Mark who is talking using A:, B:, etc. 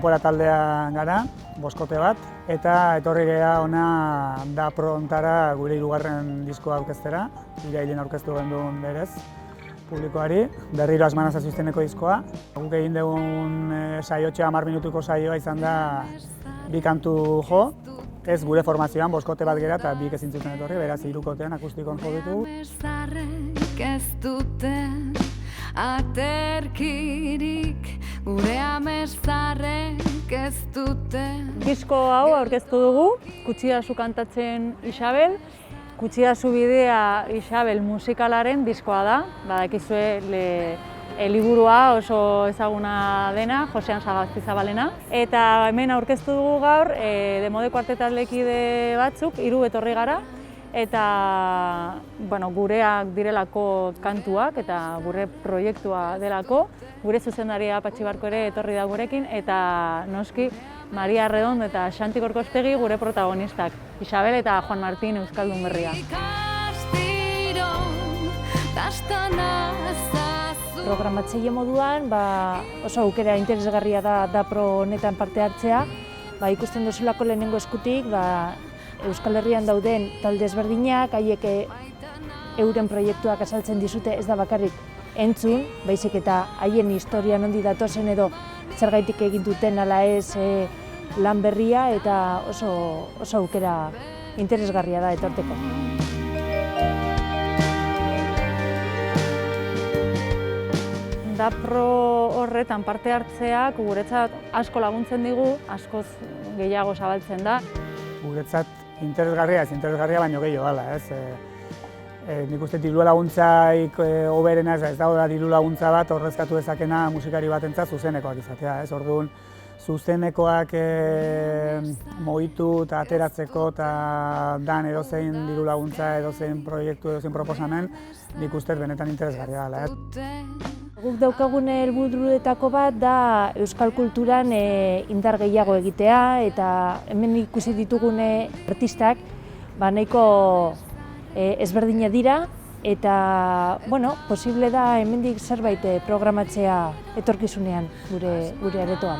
A: kanpora taldea gara, boskote bat, eta etorri gea ona da prontara gure hirugarren diskoa aurkeztera, irailean aurkeztu genduen berez publikoari, berriro Asmanaz Azuzeneko diskoa. Guk egin dugun saiotxea 10 minutuko saioa izan da bi kantu jo, ez gure formazioan, boskote bat gera eta bik ezin zuten etorri, beraz hirukotean akustikon jo ditugu.
B: Aterkirik gure amestarrek ez dute.
C: Disko hau aurkeztu dugu, Kutsiazu kantatzen Isabel. Kutsiazu bidea Isabel musikalaren diskoa da. Badakizue liburua oso ezaguna dena, Josean Sagastizabalena. Eta hemen aurkeztu dugu gaur, Demode Kuartet taldekide batzuk, 3 etorri gara. Eta gureak direlako kantuak eta gure proiektua delako. Gure zuzendaria Patxi Barko ere etorri da gurekin eta noski Maria Arredondo eta Xanti Gorkostegi gure protagonistak. Isabel eta Juan Martín Euskaldun Berria.
D: Programatzaile moduan oso aukera interesgarria da pro honetan parte hartzea. Ikusten duzulako lehenengo eskutik Euskal Herrian dauden talde ezberdinak, haiek euren proiektuak azaltzen dizute, ez da bakarrik entzun, baizik eta haien historia nondi datozen edo zergaitik egin duten ala ez lan berria eta oso aukera interesgarria da etorteko.
C: Dapro horretan parte hartzeak guretzat asko laguntzen digu, askoz gehiago zabaltzen da.
A: Guretzat interesgarria baino gehiago dela, ez? Nik uste diru laguntzaik hoberena ez da diru laguntza bat ordezkatu dezakena musikari batentzat zuzenekoak izatea, ez? Orduan, zuzenekoak mugitu eta ateratzeko eta dan edozein diru laguntza, edozein proiektu, edozein proposamen, nik uste benetan interesgarria dela, ez?
D: Guk daukagun helburuetako bat da euskal kulturan indar gehiago egitea eta hemen ikusi ditugune artistak nahiko ezberdina dira eta posible da hemendik zerbait programatzea etorkizunean gure aretoan.